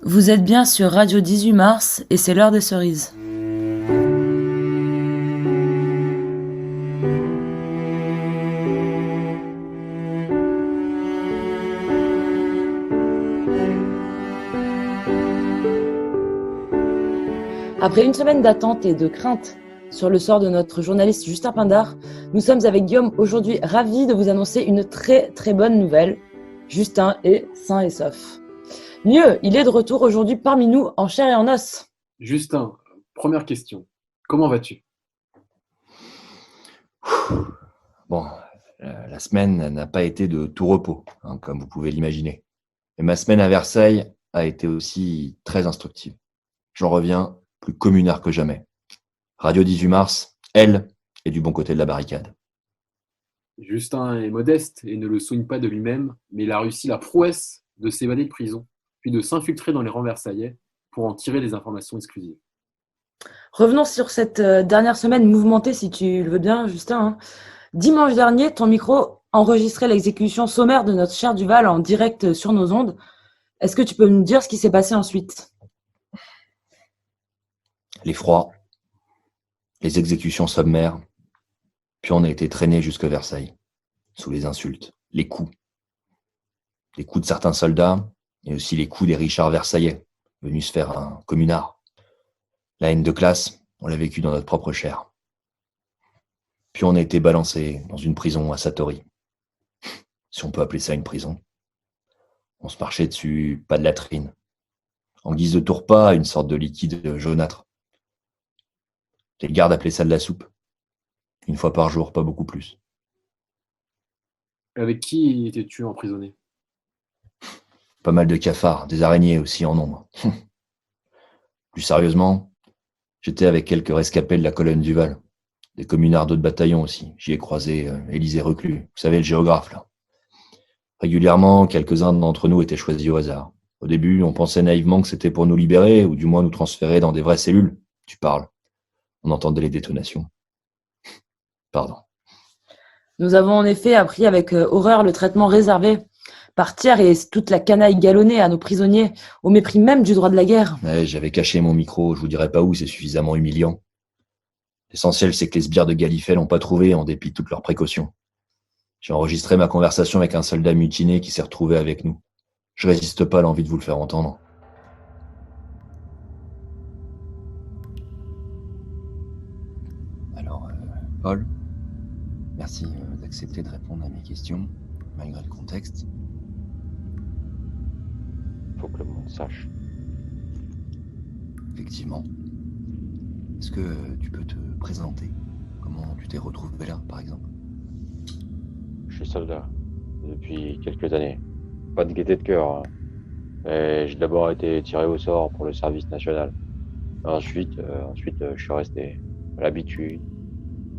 Vous êtes bien sur Radio 18 Mars et c'est l'heure des cerises. Après une semaine d'attente et de crainte sur le sort de notre journaliste Justin Pindard, nous sommes avec Guillaume aujourd'hui ravis de vous annoncer une très très bonne nouvelle. Justin est sain et sauf. Mieux, il est de retour aujourd'hui parmi nous en chair et en os. Justin, première question. Comment vas-tu? Bon, la semaine n'a pas été de tout repos, comme vous pouvez l'imaginer. Et ma semaine à Versailles a été aussi très instructive. J'en reviens plus communard que jamais. Radio 18 Mars, elle, est du bon côté de la barricade. Justin est modeste et ne le souligne pas de lui-même, mais il a réussi la prouesse de s'évader de prison, puis de s'infiltrer dans les rangs versaillais pour en tirer des informations exclusives. Revenons sur cette dernière semaine mouvementée, si tu le veux bien, Justin. Dimanche dernier, ton micro enregistrait l'exécution sommaire de notre cher Duval en direct sur nos ondes. Est-ce que tu peux nous dire ce qui s'est passé ensuite? L'effroi, les exécutions sommaires, puis on a été traîné jusque Versailles, sous les insultes, les coups de certains soldats, et aussi les coups des Richards versaillais, venus se faire un communard. La haine de classe, on l'a vécu dans notre propre chair. Puis on a été balancé dans une prison à Satori. Si on peut appeler ça une prison. On se marchait dessus, pas de latrine. En guise de tourpas, une sorte de liquide jaunâtre. Les gardes appelaient ça de la soupe. Une fois par jour, pas beaucoup plus. Avec qui étais-tu emprisonné? Pas mal de cafards, des araignées aussi en nombre. Plus sérieusement, j'étais avec quelques rescapés de la colonne Duval. Des communards d'autres bataillons aussi. J'y ai croisé Élisée Reclus, vous savez, le géographe, là. Régulièrement, quelques-uns d'entre nous étaient choisis au hasard. Au début, on pensait naïvement que c'était pour nous libérer, ou du moins nous transférer dans des vraies cellules. Tu parles. On entendait les détonations. Pardon. Nous avons en effet appris avec horreur le traitement réservé par Thiers et toute la canaille galonnée à nos prisonniers, au mépris même du droit de la guerre. Ouais, j'avais caché mon micro, je vous dirai pas où, c'est suffisamment humiliant. L'essentiel, c'est que les sbires de Galifet l'ont pas trouvé en dépit de toutes leurs précautions. J'ai enregistré ma conversation avec un soldat mutiné qui s'est retrouvé avec nous. Je résiste pas à l'envie de vous le faire entendre. Alors, Paul, merci d'accepter de répondre à mes questions, malgré le contexte. Faut que le monde sache. Effectivement. Est-ce que tu peux te présenter? Comment tu t'es retrouvé là, par exemple? Je suis soldat depuis quelques années. Pas de gaieté de cœur, hein. Et j'ai d'abord été tiré au sort pour le service national. Ensuite, je suis resté. L'habitude,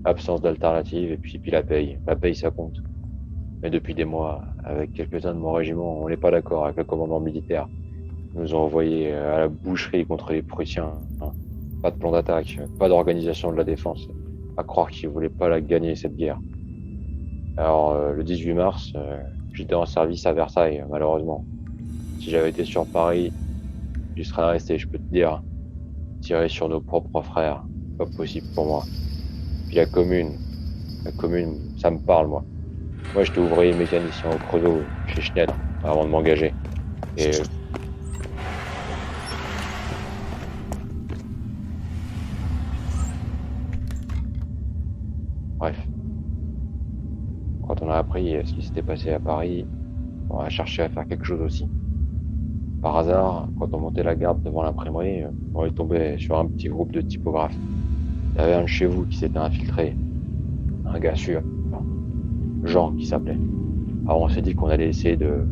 absence d'alternative et puis la paye. La paye, ça compte. Mais depuis des mois, avec quelques-uns de mon régiment, on n'est pas d'accord avec le commandement militaire. Ils nous ont envoyés à la boucherie contre les Prussiens. Pas de plan d'attaque, pas d'organisation de la défense. À croire qu'ils voulaient pas la gagner, cette guerre. Alors, le 18 mars, j'étais en service à Versailles, malheureusement. Si j'avais été sur Paris, j'y serais resté, je peux te dire. Tirer sur nos propres frères, pas possible pour moi. Puis la commune, ça me parle, moi. Moi, j'étais ouvrier mécanicien au Creusot, chez Schneider, avant de m'engager. Et bref, quand on a appris ce qui s'était passé à Paris, on a cherché à faire quelque chose aussi. Par hasard, quand on montait la garde devant l'imprimerie, on est tombé sur un petit groupe de typographes. Il y avait un de chez vous qui s'était infiltré. Un gars sûr. Jean qui s'appelait. Alors on s'est dit qu'on allait essayer de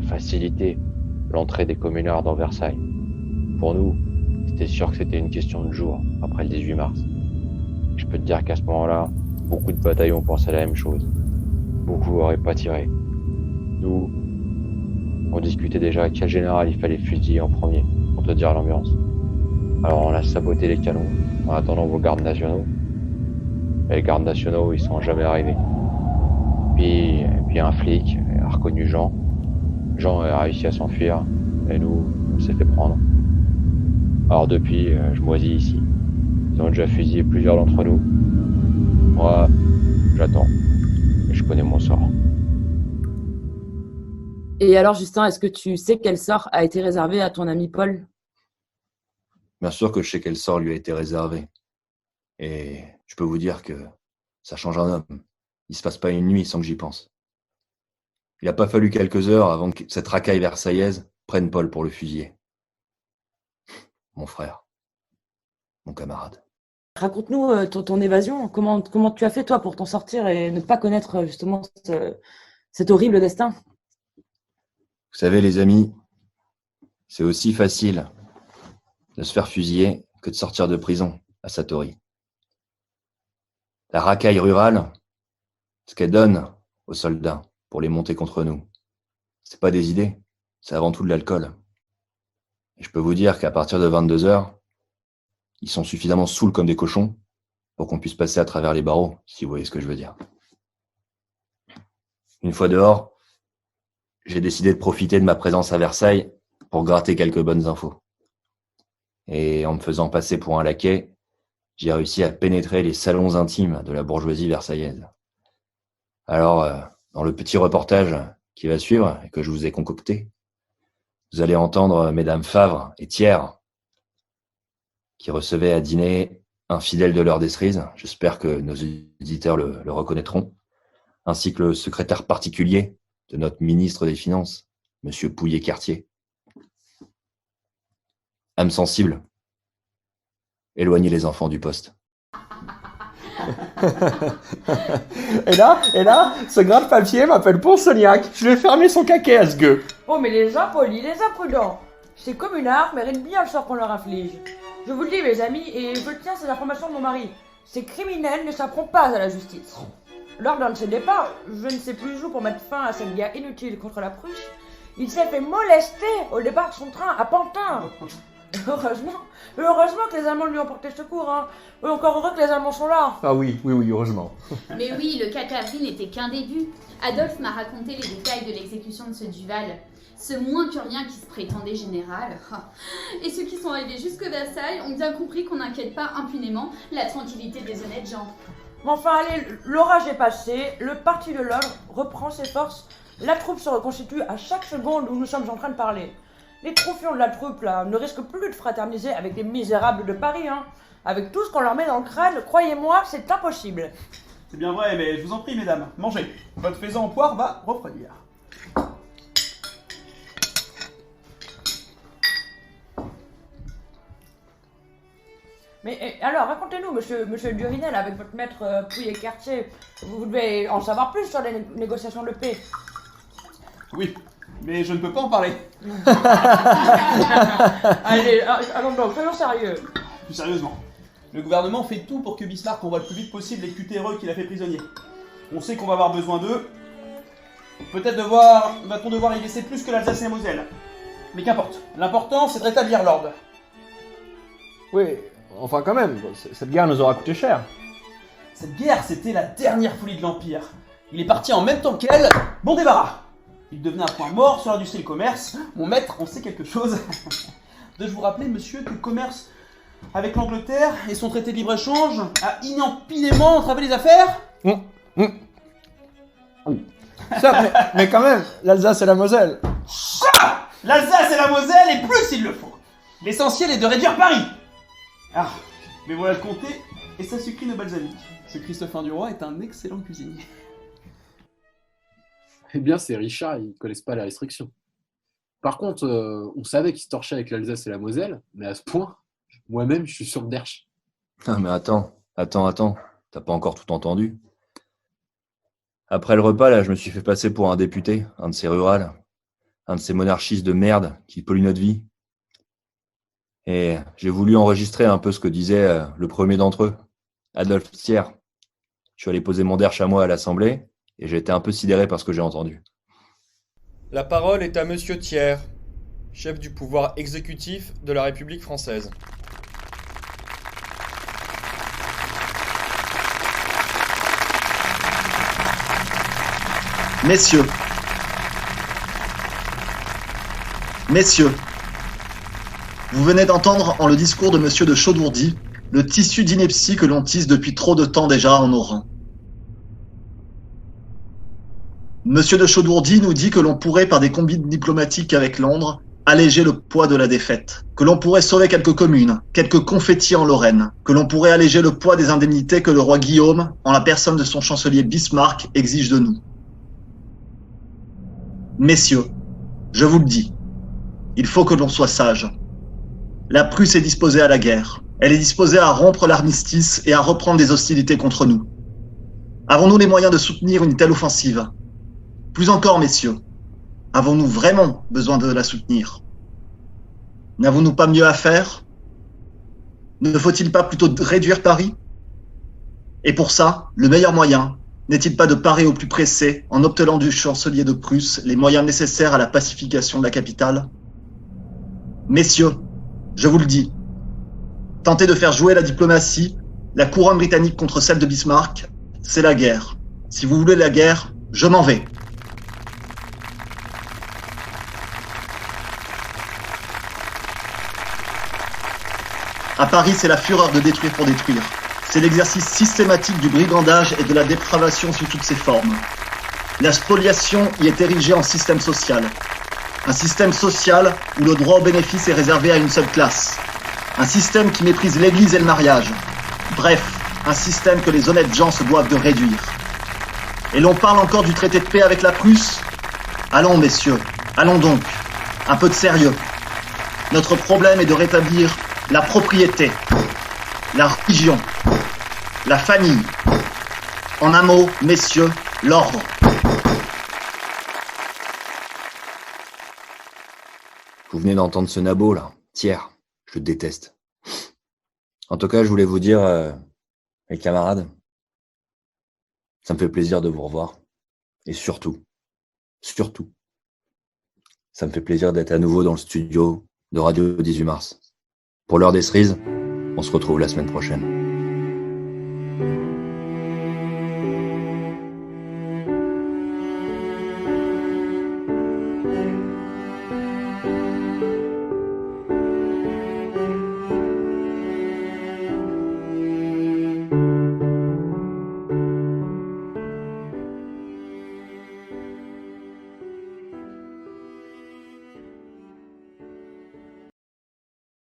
faciliter l'entrée des communards dans Versailles. Pour nous, c'était sûr que c'était une question de jour, après le 18 mars. Je peux te dire qu'à ce moment-là, beaucoup de bataillons pensaient la même chose. Beaucoup auraient pas tiré. Nous, on discutait déjà quel général il fallait fusiller en premier, pour te dire l'ambiance. Alors on a saboté les canons, en attendant vos gardes nationaux. Et les gardes nationaux, ils sont jamais arrivés. Puis un flic a reconnu Jean. Jean a réussi à s'enfuir. Et nous, on s'est fait prendre. Alors depuis, je moisis ici. Ils ont déjà fusillé plusieurs d'entre nous. Moi, j'attends. Et je connais mon sort. Et alors, Justin, est-ce que tu sais quel sort a été réservé à ton ami Paul? Bien sûr que je sais quel sort lui a été réservé. Et je peux vous dire que ça change un homme. Il se passe pas une nuit sans que j'y pense. Il n'a pas fallu quelques heures avant que cette racaille versaillaise prenne Paul pour le fusiller. Mon frère. Mon camarade. Raconte-nous ton évasion. Comment tu as fait, toi, pour t'en sortir et ne pas connaître justement cet horrible destin? Vous savez, les amis, c'est aussi facile de se faire fusiller que de sortir de prison à Satori. La racaille rurale, ce qu'elle donne aux soldats pour les monter contre nous, c'est pas des idées, c'est avant tout de l'alcool. Et je peux vous dire qu'à partir de 22h, ils sont suffisamment saouls comme des cochons pour qu'on puisse passer à travers les barreaux, si vous voyez ce que je veux dire. Une fois dehors, j'ai décidé de profiter de ma présence à Versailles pour gratter quelques bonnes infos. Et en me faisant passer pour un laquais, j'ai réussi à pénétrer les salons intimes de la bourgeoisie versaillaise. Alors, dans le petit reportage qui va suivre et que je vous ai concocté, vous allez entendre mesdames Favre et Thiers qui recevaient à dîner un fidèle de l'heure des cerises, j'espère que nos auditeurs le reconnaîtront, ainsi que le secrétaire particulier de notre ministre des Finances, Monsieur Pouillet-Cartier. Âme sensible, éloignez les enfants du poste. Et là, ce grain de papier m'appelle Ponsognac. Je vais fermer son caquet à ce gueux. Oh, mais les impolis, les imprudents. C'est comme une arme, méritent bien le sort qu'on leur inflige. Je vous le dis, mes amis, et je tiens ces informations de mon mari. Ces criminels ne s'apprendront pas à la justice. Lors d'un de ses départs, je ne sais plus où pour mettre fin à cette guerre inutile contre la Prusse, il s'est fait molester au départ de son train à Pantin. Heureusement que les Allemands lui ont porté secours, hein. Encore heureux que les Allemands sont là. Ah oui, heureusement. Mais oui, le 4 avril n'était qu'un début. Adolphe m'a raconté les détails de l'exécution de ce Duval. Ce moins que rien qui se prétendait général. Et ceux qui sont arrivés jusque Versailles ont bien compris qu'on n'inquiète pas impunément la tranquillité des honnêtes gens. Mais enfin, allez, l'orage est passé, le parti de l'ordre reprend ses forces, la troupe se reconstitue à chaque seconde où nous sommes en train de parler. Les troufions de la troupe, là, ne risquent plus de fraterniser avec les misérables de Paris, hein. Avec tout ce qu'on leur met dans le crâne, croyez-moi, c'est impossible. C'est bien vrai, mais je vous en prie, mesdames, mangez. Votre faisan en poire va refroidir. Mais alors, racontez-nous, monsieur Durinel, avec votre maître Pouillet-Cartier, vous devez en savoir plus sur les négociations de paix. Oui, mais je ne peux pas en parler. Allez, allons donc, soyons sérieux. Plus sérieusement, le gouvernement fait tout pour que Bismarck envoie le plus vite possible les cutéreux qu'il a fait prisonniers. On sait qu'on va avoir besoin d'eux. Peut-être va-t-on devoir y laisser plus que l'Alsace et la Moselle. Mais qu'importe, l'important c'est de rétablir l'ordre. Oui, enfin quand même, cette guerre nous aura coûté cher. Cette guerre, c'était la dernière folie de l'Empire. Il est parti en même temps qu'elle, bon débarras. Il devenait un point mort sur l'industrie et le commerce. Mon maître, on sait quelque chose. Dois-je vous rappeler, monsieur, que le commerce avec l'Angleterre et son traité de libre-échange a inampinément entravé les affaires? Ça, mais quand même, l'Alsace et la Moselle. L'Alsace et la Moselle, et plus il le faut. L'essentiel est de réduire Paris. Ah, mais voilà le comté et sa sucrine balsamique. Ce Christophe Duroy est un excellent cuisinier. Eh bien, ces Richards, ils ne connaissent pas les restrictions. Par contre, on savait qu'ils se torchaient avec l'Alsace et la Moselle, mais à ce point, moi-même, je suis sur le derche. Ah, mais attends. T'as pas encore tout entendu. Après le repas, là, je me suis fait passer pour un député, un de ces rurales, un de ces monarchistes de merde qui polluent notre vie. Et j'ai voulu enregistrer un peu ce que disait le premier d'entre eux, Adolphe Thiers. Je suis allé poser mon derche à moi à l'Assemblée et j'ai été un peu sidéré par ce que j'ai entendu. La parole est à Monsieur Thiers, chef du pouvoir exécutif de la République française. Messieurs, Vous venez d'entendre en le discours de Monsieur de Chaudourdy le tissu d'ineptie que l'on tisse depuis trop de temps déjà en nos rangs. Monsieur de Chaudourdy nous dit que l'on pourrait, par des combines diplomatiques avec Londres, alléger le poids de la défaite, que l'on pourrait sauver quelques communes, quelques confettis en Lorraine, que l'on pourrait alléger le poids des indemnités que le roi Guillaume, en la personne de son chancelier Bismarck, exige de nous. Messieurs, je vous le dis, il faut que l'on soit sage. La Prusse est disposée à la guerre. Elle est disposée à rompre l'armistice et à reprendre des hostilités contre nous. Avons-nous les moyens de soutenir une telle offensive? Plus encore, messieurs, avons-nous vraiment besoin de la soutenir? N'avons-nous pas mieux à faire? Ne faut-il pas plutôt réduire Paris? Et pour ça, le meilleur moyen n'est-il pas de parer au plus pressé en obtenant du chancelier de Prusse les moyens nécessaires à la pacification de la capitale? Messieurs, je vous le dis, tenter de faire jouer la diplomatie, la couronne britannique contre celle de Bismarck, c'est la guerre. Si vous voulez la guerre, je m'en vais. À Paris, c'est la fureur de détruire pour détruire. C'est l'exercice systématique du brigandage et de la dépravation sous toutes ses formes. La spoliation y est érigée en système social. Un système social où le droit au bénéfice est réservé à une seule classe. Un système qui méprise l'église et le mariage. Bref, un système que les honnêtes gens se doivent de réduire. Et l'on parle encore du traité de paix avec la Prusse? Allons, messieurs, allons donc. Un peu de sérieux. Notre problème est de rétablir la propriété, la religion, la famille. En un mot, messieurs, l'ordre. Vous venez d'entendre ce nabo, là, Thiers. Je le déteste. En tout cas, je voulais vous dire, les camarades, ça me fait plaisir de vous revoir. Et surtout, ça me fait plaisir d'être à nouveau dans le studio de Radio 18 Mars. Pour l'heure des cerises, on se retrouve la semaine prochaine.